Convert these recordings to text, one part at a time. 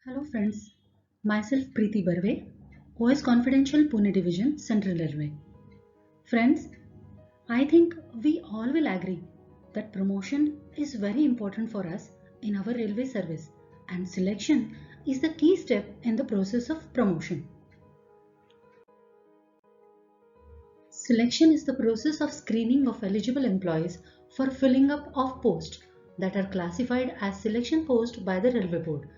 Hello friends, myself Preeti Barve, OS Confidential Pune Division, Central Railway. Friends, I think we all will agree that promotion is very important for us in our railway service and selection is the key step in the process of promotion. Selection is the process of screening of eligible employees for filling up of posts that are classified as selection post by the Railway Board.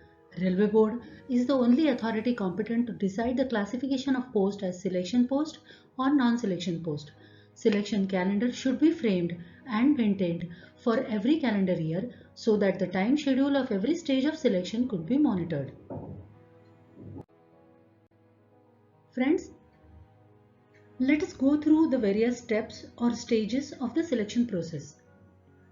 Railway Board is the only authority competent to decide the classification of post as selection post or non-selection post. Selection calendar should be framed and maintained for every calendar year so that the time schedule of every stage of selection could be monitored. Friends, let us go through the various steps or stages of the selection process,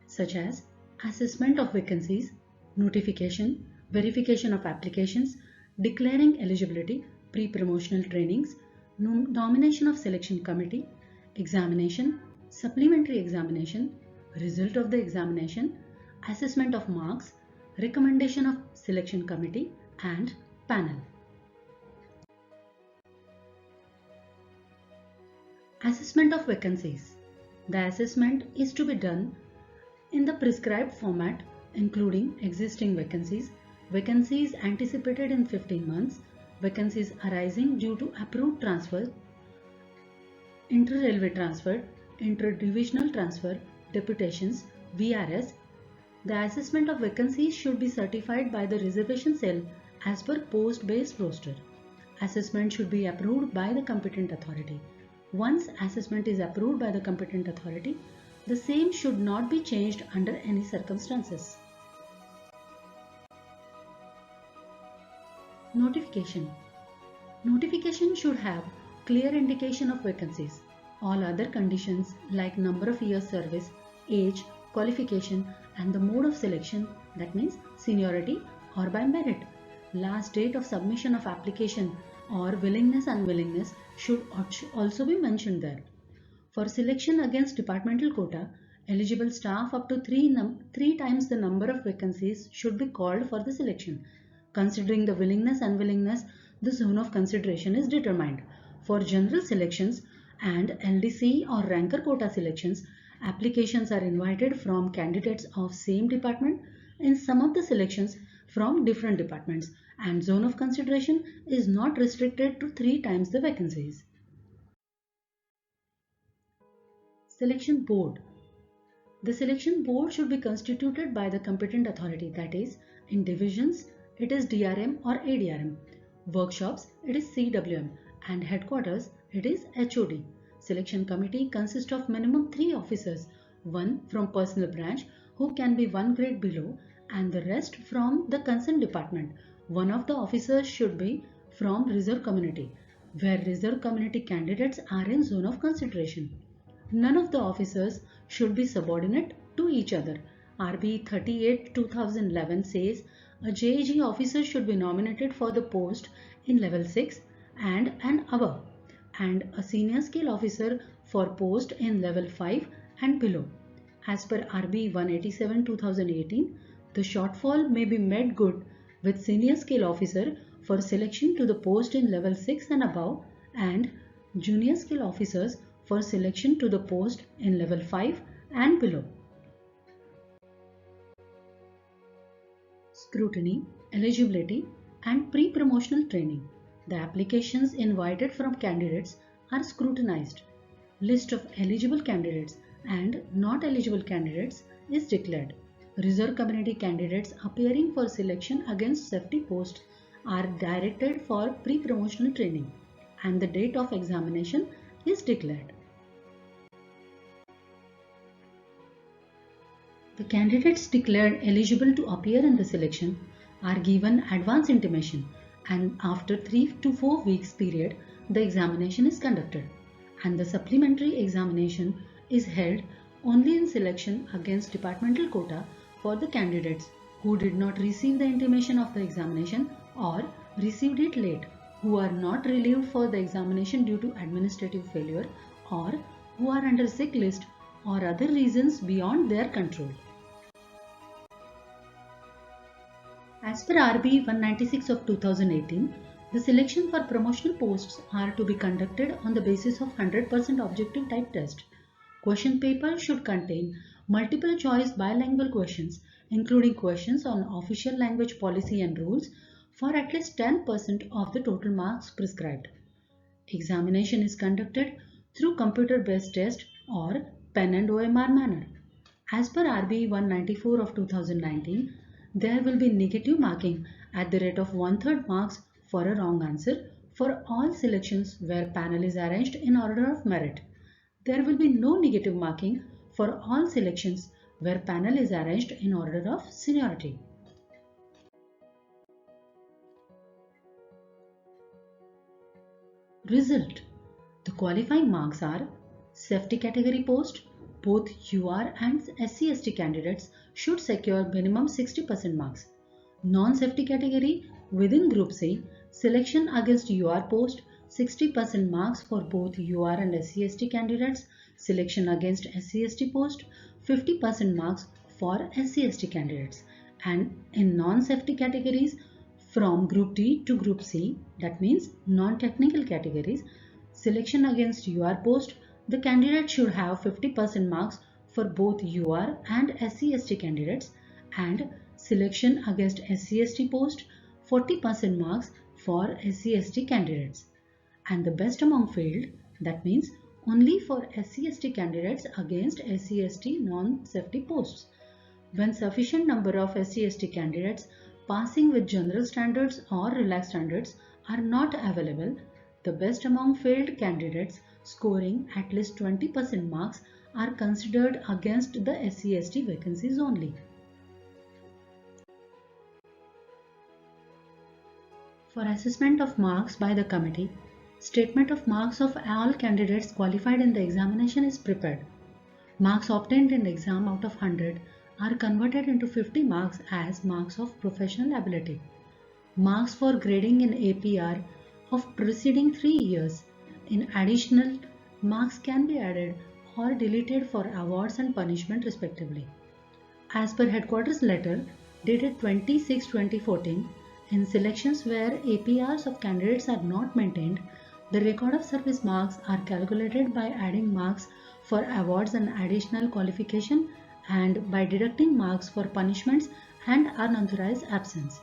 such as assessment of vacancies, notification, verification of applications, declaring eligibility, pre-promotional trainings, nomination of selection committee, examination, supplementary examination, result of the examination, assessment of marks, recommendation of selection committee, and panel. Assessment of vacancies. The assessment is to be done in the prescribed format, including existing vacancies, vacancies anticipated in 15 months, vacancies arising due to approved transfer, inter-railway transfer, inter-divisional transfer, deputations, VRS. The assessment of vacancies should be certified by the reservation cell as per post-based roster. Assessment should be approved by the competent authority. Once assessment is approved by the competent authority, the same should not be changed under any circumstances. Notification. Notification should have clear indication of vacancies. All other conditions like number of years service, age, qualification and the mode of selection, that means seniority or by merit, last date of submission of application or willingness unwillingness should also be mentioned there. For selection against departmental quota, eligible staff up to three times the number of vacancies should be called for the selection. Considering the willingness unwillingness, the zone of consideration is determined. For general selections and LDC or ranker quota selections, applications are invited from candidates of same department. In some of the selections from different departments, and zone of consideration is not restricted to 3 times the vacancies. Selection board. The selection board should be constituted by the competent authority, that is, in divisions it is DRM or ADRM, workshops it is CWM, and headquarters it is HOD. Selection committee consists of minimum 3 officers, one from personnel branch who can be 1 grade below and the rest from the concerned department. One of the officers should be from reserve community, where reserve community candidates are in zone of consideration. None of the officers should be subordinate to each other. RB 38/2011 says a JAG officer should be nominated for the post in level 6 and above, and a senior scale officer for post in level 5 and below. As per RB 187/2018, the shortfall may be made good with senior scale officer for selection to the post in level 6 and above and junior scale officers for selection to the post in level 5 and below. Scrutiny, eligibility and pre-promotional training. The applications invited from candidates are scrutinized. List of eligible candidates and not eligible candidates is declared. Reserve community candidates appearing for selection against safety posts are directed for pre-promotional training and the date of examination is declared. The candidates declared eligible to appear in the selection are given advance intimation, and after 3 to 4 weeks period the examination is conducted, and the supplementary examination is held only in selection against departmental quota for the candidates who did not receive the intimation of the examination or received it late, who are not relieved for the examination due to administrative failure, or who are under sick list or other reasons beyond their control. As per RB 196 of 2018, the selection for promotional posts are to be conducted on the basis of 100% objective type test. Question paper should contain multiple choice bilingual questions, including questions on official language policy and rules for at least 10% of the total marks prescribed. Examination is conducted through computer-based test or pen and OMR manner. As per RBE 194 of 2019, there will be negative marking at the rate of 1/3 marks for a wrong answer for all selections where panel is arranged in order of merit. There will be no negative marking for all selections where panel is arranged in order of seniority. Result. The qualifying marks are safety category post. Both UR and SC/ST candidates should secure minimum 60% marks. Non-safety category within Group C, selection against UR post 60% marks for both UR and SC/ST candidates. Selection against SC/ST post 50% marks for SC/ST candidates. And in non-safety categories from Group D to Group C, that means non-technical categories, selection against UR post, the candidate should have 50% marks for both UR and SC/ST candidates, and selection against SC/ST post 40% marks for SC/ST candidates. And the best among failed, that means only for SC/ST candidates against SC/ST non-safety posts. When sufficient number of SC/ST candidates passing with general standards or relaxed standards are not available, the best among failed candidates scoring at least 20% marks are considered against the SC/ST vacancies only. For assessment of marks by the committee, statement of marks of all candidates qualified in the examination is prepared. Marks obtained in the exam out of 100 are converted into 50 marks as marks of professional ability. Marks for grading in APR of preceding 3 years. In additional, marks can be added or deleted for awards and punishment respectively. As per headquarters letter dated 20/6/2014, in selections where APRs of candidates are not maintained, the record of service marks are calculated by adding marks for awards and additional qualification and by deducting marks for punishments and unauthorized absence.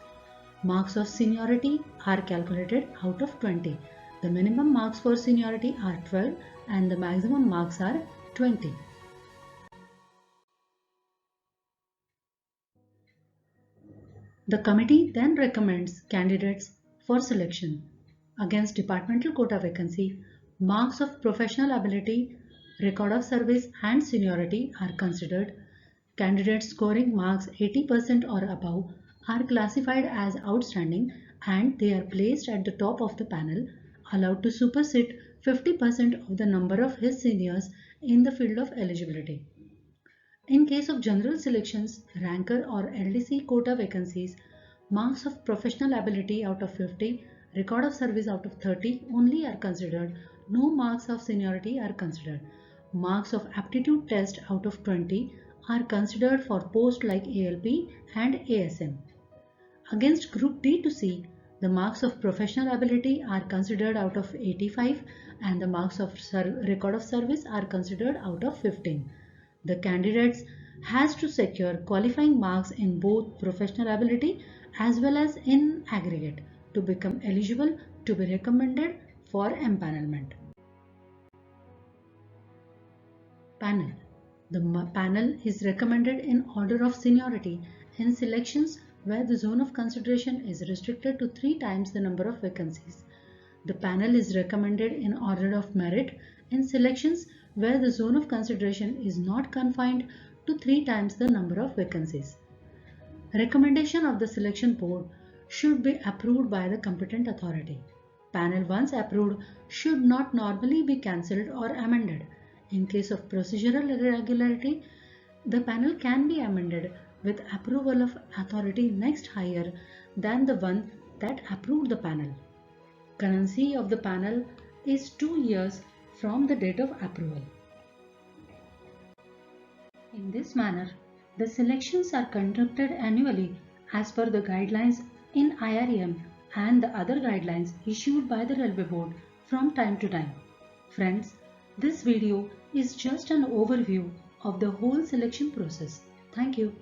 Marks of seniority are calculated out of 20. The minimum marks for seniority are 12 and the maximum marks are 20. The committee then recommends candidates for selection. Against departmental quota vacancy, marks of professional ability, record of service and seniority are considered. Candidates scoring marks 80% or above are classified as outstanding and they are placed at the top of the panel, allowed to supersede 50% of the number of his seniors in the field of eligibility. In case of general selections, ranker or LDC quota vacancies, marks of professional ability out of 50, record of service out of 30 only are considered. No marks of seniority are considered. Marks of aptitude test out of 20 are considered for posts like ALP and ASM. Against Group D to C, the marks of professional ability are considered out of 85 and the marks of record of service are considered out of 15. The candidates has to secure qualifying marks in both professional ability as well as in aggregate to become eligible to be recommended for empanelment. Panel. The panel is recommended in order of seniority in selections where the zone of consideration is restricted to 3 times the number of vacancies. The panel is recommended in order of merit in selections where the zone of consideration is not confined to 3 times the number of vacancies. Recommendation of the selection board should be approved by the competent authority. Panel once approved should not normally be cancelled or amended. In case of procedural irregularity, the panel can be amended with approval of authority next higher than the one that approved the panel. Currency of the panel is 2 years from the date of approval. In this manner, the selections are conducted annually as per the guidelines in IREM and the other guidelines issued by the Railway Board from time to time. Friends, this video is just an overview of the whole selection process. Thank you.